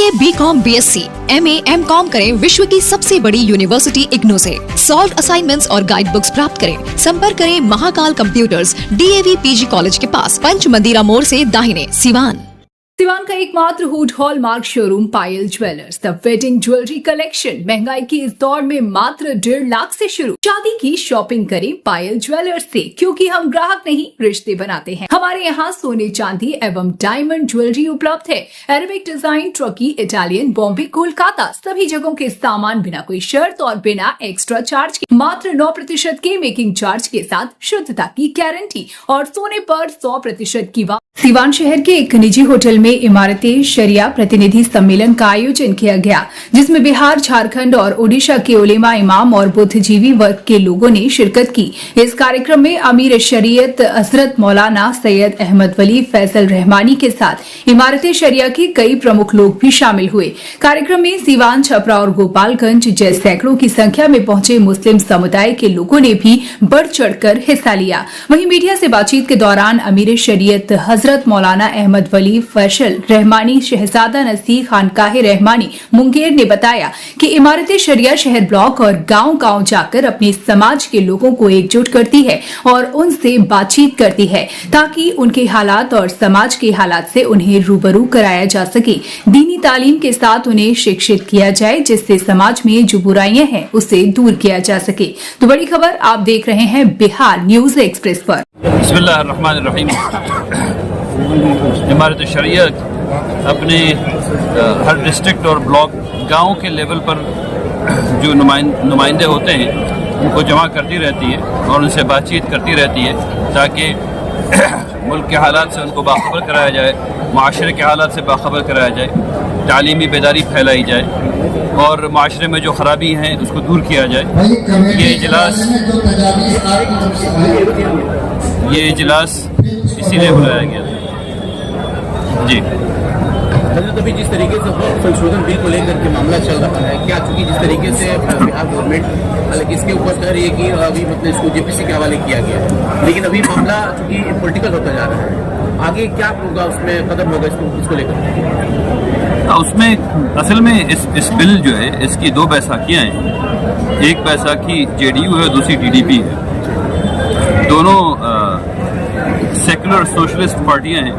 BA, BCom, BSc, MA, MCom करें विश्व की सबसे बड़ी यूनिवर्सिटी इग्नू से। सॉल्व असाइनमेंट्स और गाइड बुक्स प्राप्त करें। संपर्क करें Mahakal computers, DAV PG college के पास, पंच मंदिरा मोड़ से दाहिने, सिवान। सिवान का एकमात्र hood hallmark showroom Payal jewellers, the wedding jewellery collection. महंगाई की इस दौर में मात्र 1.5 लाख से शुरू। शादी की शॉपिंग करें पायल ज्वेलर्स से, क्योंकि हम ग्राहक नहीं रिश्ते बनाते हैं। हमारे यहाँ सोने चांदी एवं डायमंड ज्वेलरी उपलब्ध है। Arabic design, Turkey, Italian, Bombay, Kolkata सभी जगहों के सामान बिना कोई शर्त और बिना एक्स्ट्रा चार्ज के, मात्र 9% के मेकिंग चार्ज के साथ शुद्धता की गारंटी और सोने पर 100% की सिवान शहर के एक निजी होटल में इमारते शरिया प्रतिनिधि सम्मेलन का आयोजन किया गया, जिसमें बिहार, झारखंड और ओडिशा के उलेमा, इमाम और बुद्धिजीवी वर्ग के लोगों ने शिरकत की। इस कार्यक्रम में अमीर शरीयत हजरत मौलाना सैयद अहमद वली फैसल रहमानी के साथ इमारते शरिया के कई प्रमुख लोग भी शामिल हुए। कार्यक्रम में सिवान, छपरा और गोपालगंज जैसे सैकड़ों की संख्या में पहुंचे मुस्लिम समुदाय के लोगों ने भी बढ़ चढ़कर हिस्सा लिया। वहीं मीडिया से बातचीत के दौरान अमीर शरीयत हजरत मौलाना अहमद वली फैसल रहमानी शहजादा नसीर खानकाह रहमानी मुंगेर ने बताया कि इमारतें शरिया शहर ब्लॉक और गांव-गांव जाकर अपने समाज के लोगों को एकजुट करती है और उनसे बातचीत करती है, ताकि उनके हालात और समाज के हालात से उन्हें रूबरू कराया जा सके। दीनी तालीम के साथ उन्हें शिक्षित किया जाए, जिससे समाज में जो बुराइयां हैं उसे दूर किया जा सके। तो बड़ी खबर आप देख रहे हैं बिहार न्यूज एक्सप्रेस पर। बिस्मिल्लाहिर्रहमानिर्रहीम। इमारत शरीयत अपने हर डिस्ट्रिक्ट और ब्लॉक गांव के लेवल पर जो नुमाइंदे होते हैं उनको जमा करती रहती है और उनसे बातचीत करती रहती है, ताकि मुल्क के हालात से उनको बाखबर कराया जाए, माशरे के हालात से बाखबर कराया जाए, तालीमी बेदारी फैलाई जाए और माशरे में जो खराबी हैं उसको दूर किया जाए। ये इजलास इसीलिए बुलाया गया था। जी अभी जिस तरीके से संशोधन बिल को लेकर के मामला चल रहा है, क्या चूंकि जिस तरीके से बिहार गवर्नमेंट, हालांकि इसके ऊपर कह रही है कि अभी मतलब इसको JPC के हवाले किया गया है, लेकिन अभी मामला चूंकि पॉलिटिकल होता जा रहा है, आगे क्या होगा, उसमें कदम होगा इसको लेकर? उसमें असल में इस बिल जो है इसकी 2 बैसाखियाँ हैं। एक बैसाखी JDU है, दूसरी TDP है। दोनों सेकुलर सोशलिस्ट पार्टियां हैं,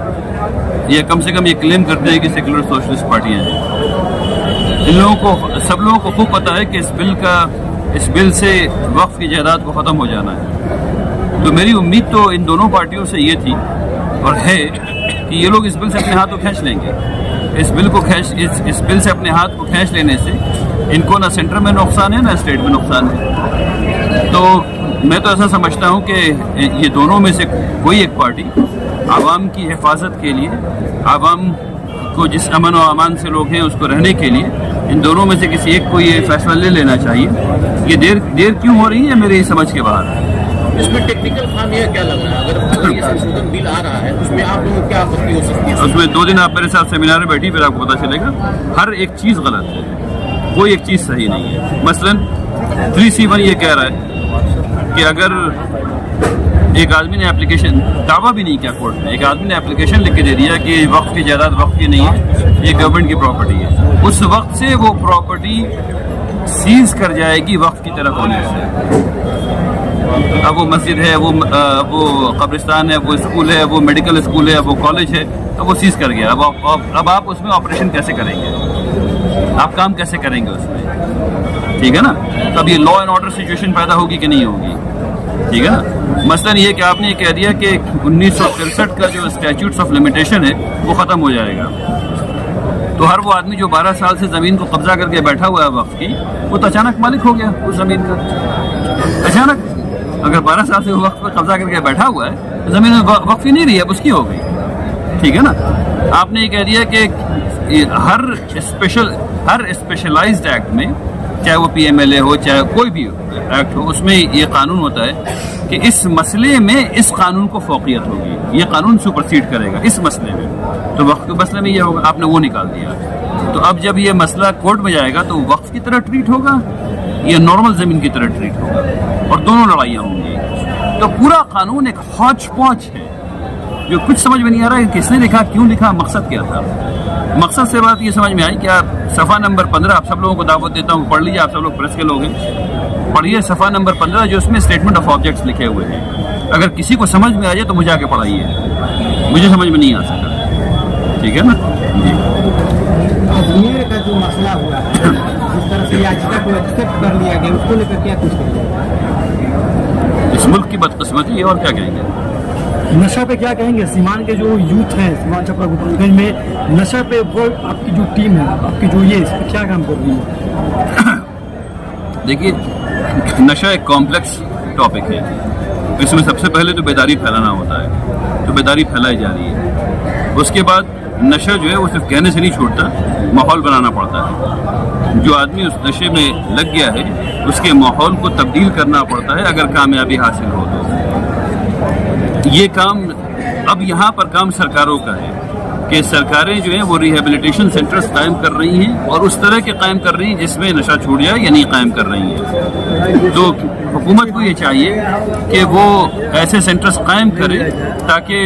ये कम से कम ये क्लेम करते हैं कि सेकुलर सोशलिस्ट पार्टियां हैं। इन लोगों को, सब लोगों को खूब पता है कि इस बिल से वक्फ की जायदाद को ख़त्म हो जाना है। तो मेरी उम्मीद तो इन दोनों पार्टियों से ये थी और है कि ये लोग इस बिल से अपने हाथ को खींच लेंगे। इस बिल से अपने हाथ को खींच लेने से इनको ना सेंटर में नुकसान है ना स्टेट में नुकसान है। तो मैं तो ऐसा समझता हूँ कि ये दोनों में से कोई एक पार्टी आवाम की हिफाजत के लिए, आवाम को जिस अमन और अमान से लोग हैं उसको रहने के लिए, इन दोनों में से किसी एक को ये फैसला ले लेना चाहिए। ये देर क्यों हो रही है मेरी समझ के बाहर है। इसमें टेक्निकल खामियां क्या लग रहा है? अगर ये संशोधन बिल आ रहा है उसमें आप लोगों को क्या आपत्ति हो सकती है? उसमें 2 दिन आप मेरे साथ सेमिनार में बैठी, फिर आपको पता चलेगा। हर एक चीज़ गलत है, कोई एक चीज़ सही नहीं है। मसलन 3C1 ये कह रहा है कि अगर एक आदमी ने एप्लीकेशन, दावा भी नहीं किया कोर्ट में, एक आदमी ने एप्लीकेशन लिख के दे दिया कि वक्फ की जायदाद वक्फ की नहीं है, ये गवर्नमेंट की प्रॉपर्टी है, उस वक्त से वो प्रॉपर्टी सीज कर जाएगी वक्फ की तरफ होने से। अब वो मस्जिद है, वो कब्रिस्तान है, वो स्कूल है, वो मेडिकल स्कूल है, वो कॉलेज है, अब वो सीज कर गया। अब आप उसमें ऑपरेशन कैसे करेंगे, आप काम कैसे करेंगे उसमें? ठीक है ना। तब ये लॉ एंड ऑर्डर सिचुएशन पैदा होगी कि नहीं होगी? ठीक है ना। मसलन ये कि आपने ये कह दिया कि 1963 का जो स्टैट्यूट्स ऑफ लिमिटेशन है वो ख़त्म हो जाएगा, तो हर वो आदमी जो 12 साल से ज़मीन को कब्जा करके बैठा हुआ है वक्फ की, वो तो अचानक मालिक हो गया उस ज़मीन का। अचानक अगर 12 साल से वो वक्फ पर कब्जा करके बैठा हुआ है तो ज़मीन वक्फ ही नहीं रही, अब उसकी हो गई। ठीक है ना। आपने ये कह दिया कि हर स्पेशलाइज्ड एक्ट में, चाहे वो PMLA हो चाहे कोई भी एक्ट हो, उसमें ये कानून होता है कि इस मसले में इस कानून को फौकियत होगी, ये कानून सुपरसीड करेगा इस मसले में। तो वक्फ के मसले में ये होगा, आपने वो निकाल दिया। तो अब जब ये मसला कोर्ट में जाएगा तो वक्फ की तरह ट्रीट होगा या नॉर्मल ज़मीन की तरह ट्रीट होगा, और दोनों लड़ाइयाँ होंगी। तो पूरा कानून एक हौच पौच है जो कुछ समझ में नहीं आ रहा है, किसने लिखा, क्यों लिखा, मकसद क्या था। मकसद से बात ये समझ में आई कि आप सफ़ा नंबर 15, आप सब लोगों को दावत देता हूँ, पढ़ लीजिए, आप सब लोग प्रेस के लोग हैं, पढ़िए सफ़ा नंबर 15 जो उसमें स्टेटमेंट ऑफ ऑब्जेक्ट्स लिखे हुए हैं। अगर किसी को समझ में आ जाए तो मुझे आके पढ़ाइए, मुझे समझ में नहीं आ सका, ठीक है ना जी। अजमेर का जो मसला हुआ है, जिस तरह से याचिका को एक्सेप्ट कर लिया गया, उसको लेकर क्या कुछ कहेंगे? इस मुल्क की बदकिस्मती है, और क्या कहेंगे। नशा पे क्या कहेंगे? सीमान के जो यूथ है, सीमान छपरा गोपालगंज में नशा पे वो आपकी जो टीम है, आपकी जो ये, इस पे क्या काम कर रही है? देखिए, नशा एक कॉम्प्लेक्स टॉपिक है। इसमें सबसे पहले तो बेदारी फैलाना होता है, तो बेदारी फैलाई जा रही है। उसके बाद नशा जो है वो सिर्फ कहने से नहीं छूटता, माहौल बनाना पड़ता है। जो आदमी उस नशे में लग गया है उसके माहौल को तब्दील करना पड़ता है अगर कामयाबी हासिल हो तो। ये काम अब यहाँ पर काम सरकारों का है कि सरकारें जो हैं वो रिहेबिलिटेशन सेंटर्स कायम कर रही हैं और उस तरह के कायम कर रही हैं जिसमें नशा छूट जाए या नहीं कायम कर रही हैं। तो हुकूमत को ये चाहिए कि वो ऐसे सेंटर्स कायम करे ताकि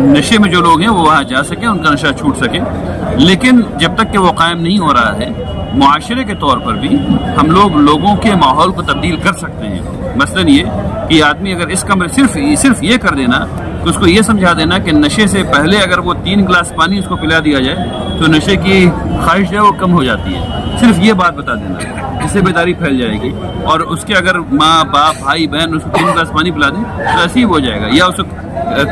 नशे में जो लोग हैं वो वहाँ जा सकें, उनका नशा छूट सके। लेकिन जब तक कि वो कायम नहीं हो रहा है, मुआशरे के तौर पर भी हम लोग लोगों के माहौल को तब्दील कर सकते हैं। मसलन ये कि आदमी अगर इस कमरे सिर्फ ये कर देना कि उसको ये समझा देना कि नशे से पहले अगर वो 3 गिलास पानी उसको पिला दिया जाए तो नशे की ख्वाहिश है वो कम हो जाती है। सिर्फ ये बात बता देना, इससे बेदारी फैल जाएगी। और उसके अगर माँ बाप भाई बहन उसको 3 गिलास पानी पिला दें तो ऐसे ही हो जाएगा। या उसको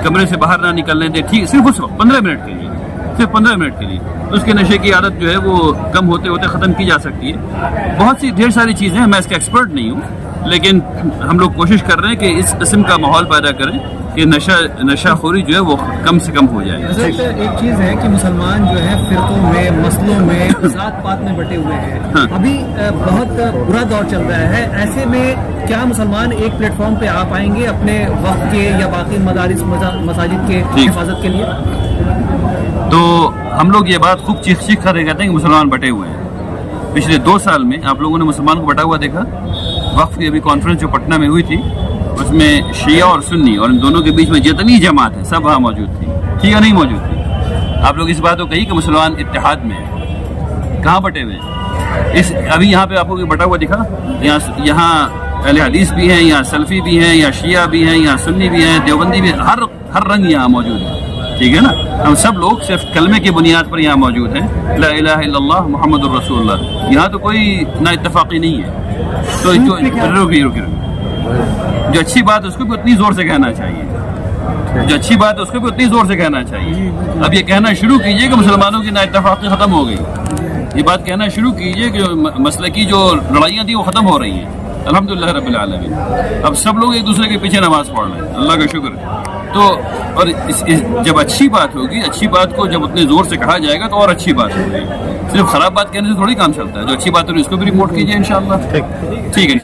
कमरे से बाहर ना निकलने दें, ठीक, सिर्फ उस 15 मिनट के लिए, सिर्फ 15 मिनट के लिए, तो उसके नशे की आदत जो है वो कम होते होते ख़त्म की जा सकती है। बहुत सी ढेर सारी चीज़ें हैं, मैं इसका एक्सपर्ट नहीं हूँ, लेकिन हम लोग कोशिश कर रहे हैं कि इस किस्म का माहौल पैदा करें कि नशाखोरी जो है वो कम से कम हो जाए। एक चीज़ है कि मुसलमान जो है फिरकों में, मसलों में, जात पात में बटे हुए हैं। हाँ। अभी बहुत बुरा दौर चल रहा है, ऐसे में क्या मुसलमान एक प्लेटफॉर्म पे आ पाएंगे अपने वक्त के या बाकी मदारिस मसाजिद के हिफाजत के लिए? तो हम लोग ये बात खूब चीख कर कहते हैं कि मुसलमान बटे हुए हैं। पिछले 2 साल में आप लोगों ने मुसलमान को बटा हुआ देखा? वक्फ की अभी कॉन्फ्रेंस जो पटना में हुई थी उसमें शिया और सुन्नी और इन दोनों के बीच में जितनी जमात है सब वहाँ मौजूद थी, ठीक है, नहीं मौजूद थी। आप लोग इस बात को कही कि मुसलमान इत्तेहाद में है, कहाँ बटे हुए हैं? इस अभी यहाँ पे आपको बटा हुआ दिखा? यहाँ अहले हदीस भी हैं, यहाँ सल्फी भी हैं, यहाँ शिया भी हैं, यहाँ सुन्नी भी हैं, देवबंदी भी हैं, हर रंग यहाँ मौजूद है, ठीक है ना। हम सब लोग सिर्फ कलमे की बुनियाद पर यहाँ मौजूद हैं, ला इलाहा इल्लल्लाह मुहम्मदुर रसूलुल्लाह। यहाँ तो कोई ना इत्तफाक़ी नहीं है। तो रुकी जो अच्छी बात है उसको भी उतनी ज़ोर से कहना चाहिए, जो अच्छी बात है उसको भी उतनी ज़ोर से कहना चाहिए। अब ये कहना शुरू कीजिए कि मुसलमानों की ना इत्तफाक़ी ख़त्म हो गई, ये बात कहना शुरू कीजिए कि जो मसले की जो लड़ाइयाँ थी वो ख़त्म हो रही हैं। अल्हम्दुलिल्लाह रब्बिल आलमीन, अब सब लोग एक दूसरे के पीछे नमाज़ पढ़ रहे हैं, अल्लाह का शुक्र। तो और जब अच्छी बात होगी, अच्छी बात को जब उतने ज़ोर से कहा जाएगा तो और अच्छी बात होगी। सिर्फ ख़राब बात कहने से थोड़ी काम चलता है। जो अच्छी बात होगी उसको भी रिपोर्ट कीजिए इंशाअल्लाह, ठीक है।